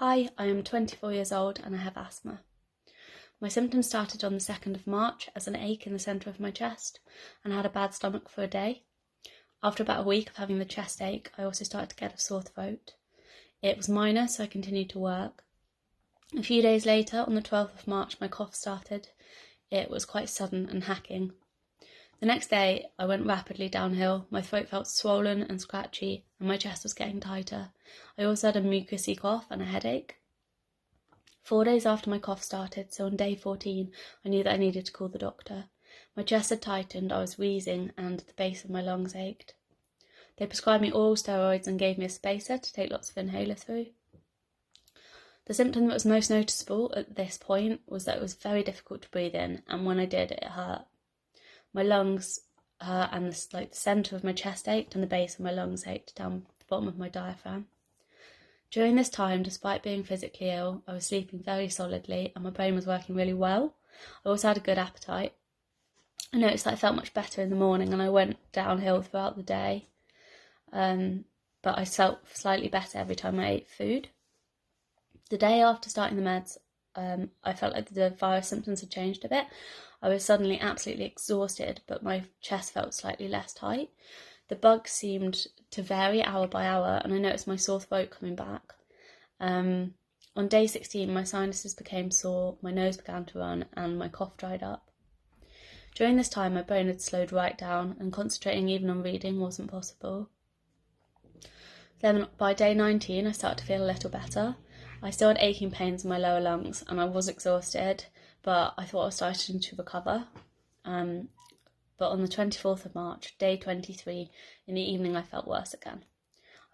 Hi, I am 24 years old and I have asthma. My symptoms started on the 2nd of March as an ache in the centre of my chest and I had a bad stomach for a day. After about a week of having the chest ache, I also started to get a sore throat. It was minor, so I continued to work. A few days later, on the 12th of March, my cough started. It was quite sudden and hacking. The next day, I went rapidly downhill. My throat felt swollen and scratchy, and my chest was getting tighter. I also had a mucousy cough and a headache. 4 days after my cough started, so on day 14, I knew that I needed to call the doctor. My chest had tightened, I was wheezing, and the base of my lungs ached. They prescribed me oral steroids and gave me a spacer to take lots of inhaler through. The symptom that was most noticeable at this point was that it was very difficult to breathe in, and when I did, it hurt. My lungs hurt, and the centre of my chest ached, and the base of my lungs ached down the bottom of my diaphragm. During this time, despite being physically ill, I was sleeping very solidly, and my brain was working really well. I also had a good appetite. I noticed that I felt much better in the morning, and I went downhill throughout the day. But I felt slightly better every time I ate food. The day after starting the meds, I felt like the virus symptoms had changed a bit. I was suddenly absolutely exhausted, but my chest felt slightly less tight. The bugs seemed to vary hour by hour, and I noticed my sore throat coming back. On day 16, my sinuses became sore, my nose began to run, and my cough dried up. During this time, my brain had slowed right down, and concentrating even on reading wasn't possible. Then, by day 19, I started to feel a little better. I still had aching pains in my lower lungs, and I was exhausted, but I thought I was starting to recover. But on the 24th of March, day 23, in the evening I felt worse again.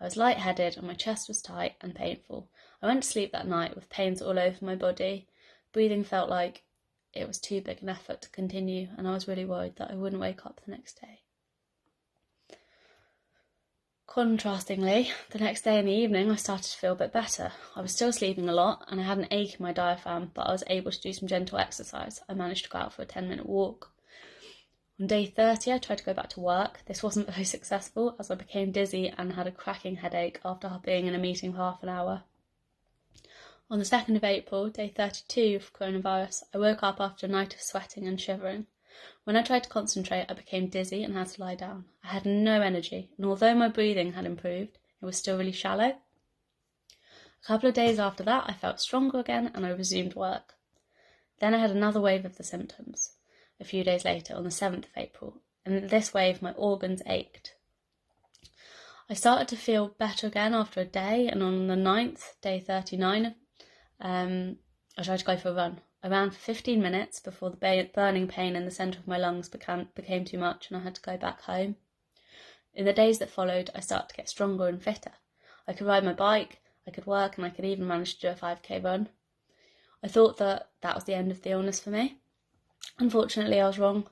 I was lightheaded and my chest was tight and painful. I went to sleep that night with pains all over my body. Breathing felt like it was too big an effort to continue, and I was really worried that I wouldn't wake up the next day. Contrastingly, the next day in the evening I started to feel a bit better. I was still sleeping a lot and I had an ache in my diaphragm, but I was able to do some gentle exercise. I managed to go out for a 10-minute walk. On day 30, I tried to go back to work. This wasn't very successful as I became dizzy and had a cracking headache after being in a meeting for half an hour. On the 2nd of April, day 32 of coronavirus, I woke up after a night of sweating and shivering. When I tried to concentrate, I became dizzy and had to lie down. I had no energy, and although my breathing had improved, it was still really shallow. A couple of days after that, I felt stronger again and I resumed work. Then I had another wave of the symptoms. A few days later, on the 7th of April, and in this wave my organs ached. I started to feel better again after a day, and on the 9th, day 39, I tried to go for a run. I ran for 15 minutes before the burning pain in the centre of my lungs became too much and I had to go back home. In the days that followed, I started to get stronger and fitter. I could ride my bike, I could work, and I could even manage to do a 5k run. I thought that was the end of the illness for me. Unfortunately, I was wrong.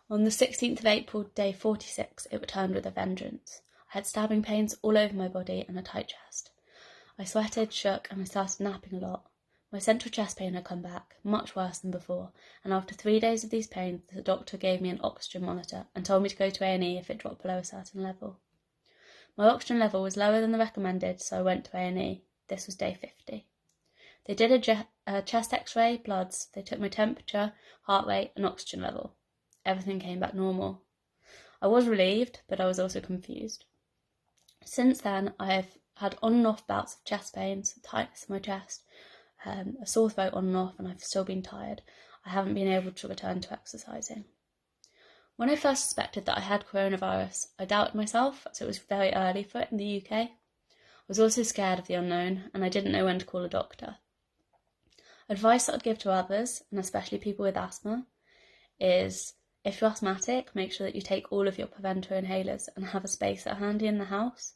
On the 16th of April, day 46, it returned with a vengeance. I had stabbing pains all over my body and a tight chest. I sweated, shook, and I started napping a lot. My central chest pain had come back, much worse than before, and after 3 days of these pains, the doctor gave me an oxygen monitor and told me to go to A&E if it dropped below a certain level. My oxygen level was lower than the recommended, so I went to A&E. This was day 50. They did a chest x-ray, bloods, they took my temperature, heart rate and oxygen level. Everything came back normal. I was relieved, but I was also confused. Since then, I have had on and off bouts of chest pains, tightness in my chest, a sore throat on and off, and I've still been tired. I haven't been able to return to exercising. When I first suspected that I had coronavirus, I doubted myself, as it was very early for it in the UK. I was also scared of the unknown, and I didn't know when to call a doctor. Advice that I'd give to others, and especially people with asthma, is if you're asthmatic, make sure that you take all of your preventer inhalers and have a spacer handy in the house.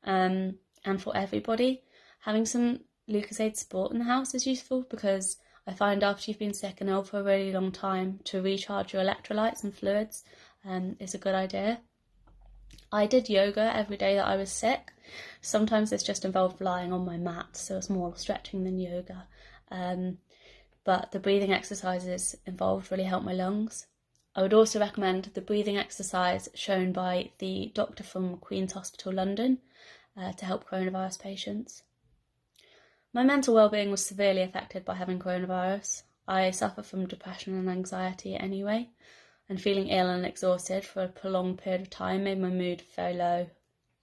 And for everybody, having some Lucozade support in the house is useful because I find after you've been sick and ill for a really long time, to recharge your electrolytes and fluids is a good idea. I did yoga every day that I was sick. Sometimes this just involved lying on my mat, so it's more stretching than yoga. But the breathing exercises involved really helped my lungs. I would also recommend the breathing exercise shown by the doctor from Queen's Hospital London to help coronavirus patients. My mental well-being was severely affected by having coronavirus. I suffer from depression and anxiety anyway, and feeling ill and exhausted for a prolonged period of time made my mood very low.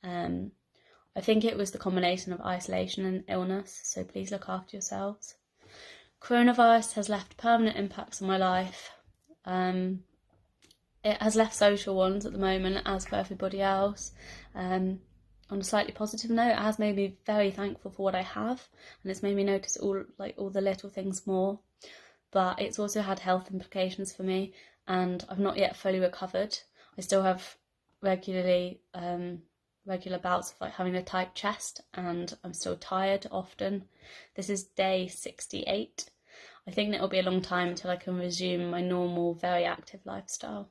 I think it was the combination of isolation and illness, so please look after yourselves. Coronavirus has left permanent impacts on my life. It has left social ones at the moment, as for everybody else. On a slightly positive note, it has made me very thankful for what I have, and it's made me notice all the little things more. But it's also had health implications for me, and I've not yet fully recovered. I still have regular bouts of having a tight chest, and I'm still tired often. This is day 68. I think it'll be a long time until I can resume my normal, very active lifestyle.